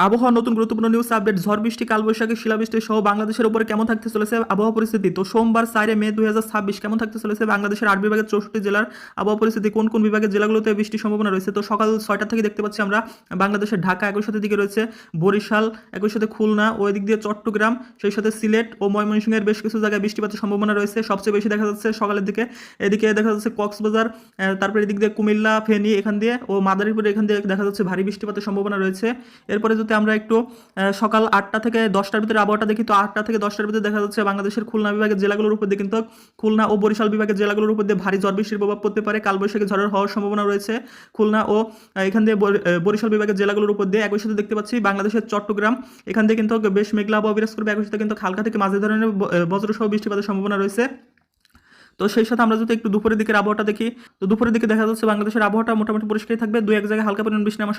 আবহাওয়া নতুন গুরুত্বপূর্ণ নিউজ আপডেট। ঝড় বৃষ্টি, কালবৈশাখী, শিলাবৃষ্টি সহ বাংলাদেশের উপরে কেমন থাকতে চলেছে আবহাওয়া পরিস্থিতি। তো সোমবার 4 মে 2026 কেমন থাকতে চলেছে বাংলাদেশের 8 বিভাগের 64 জেলার আবহাওয়া পরিস্থিতি, কোন কোন বিভাগের জেলাগুলোতে বৃষ্টির সম্ভাবনা রয়েছে। তো সকাল 6টা থেকে দেখতে পাচ্ছি আমরা বাংলাদেশের ঢাকা, একই সাথে দিকে রয়েছে বরিশাল, একই সাথে খুলনা, ওই দিক দিয়ে চট্টগ্রাম, সেই সাথে সিলেট ও ময়মনসিংহের বেশ কিছু জায়গায় বৃষ্টিপাতের সম্ভাবনা রয়েছে। সবচেয়ে বেশি দেখা যাচ্ছে সকালের দিকে, এদিকে দেখা যাচ্ছে কক্সবাজার, তারপরে এদিক দিয়ে কুমিল্লা, ফেনী এখান দিয়ে ও মাদারীপুর এখান দিয়ে দেখা যাচ্ছে ভারী বৃষ্টিপাতের সম্ভাবনা রয়েছে। এরপরে যদি আমরা একটু সকাল 8টা থেকে 10টার ভিতরে আবহাওয়াটা দেখি, তো 8টা থেকে 10টার ভিতরে দেখা যাচ্ছে বাংলাদেশের খুলনা বিভাগের জেলাগুলোর উপর দিয়ে কিন্তু খুলনা ও বরিশাল বিভাগের জেলাগুলোর উপর দিয়ে ভারী ঝড় বৃষ্টির প্রভাব পড়তে পারে। কালবৈশাখী ঝড়ের হওয়ার সম্ভাবনা রয়েছে খুলনা ও এখান দিয়ে বরিশাল বিভাগের জেলাগুলোর উপর দিয়ে। একই সাথে দেখতে পাচ্ছি বাংলাদেশের চট্টগ্রাম, এখান দিয়ে কিন্তু বেশ মেঘলা আবহাওয়া বিরাজ করবে। একই সাথে কিন্তু হালকা থেকে মাঝারি ধরনের বজ্রসহ বৃষ্টিপাতের সম্ভাবনা রয়েছে। তো সেই সাথে আমরা যদি একটু দুপুরের দিকের আবহাওয়াটা দেখি, তো দুপুরের দিকে দেখা যাচ্ছে বাংলাদেশের আবহাওয়াটা মোটামুটি পরিষ্কারই থাকবে, দুই এক জায়গায় হালকা পরিমাণ বৃষ্টি নামার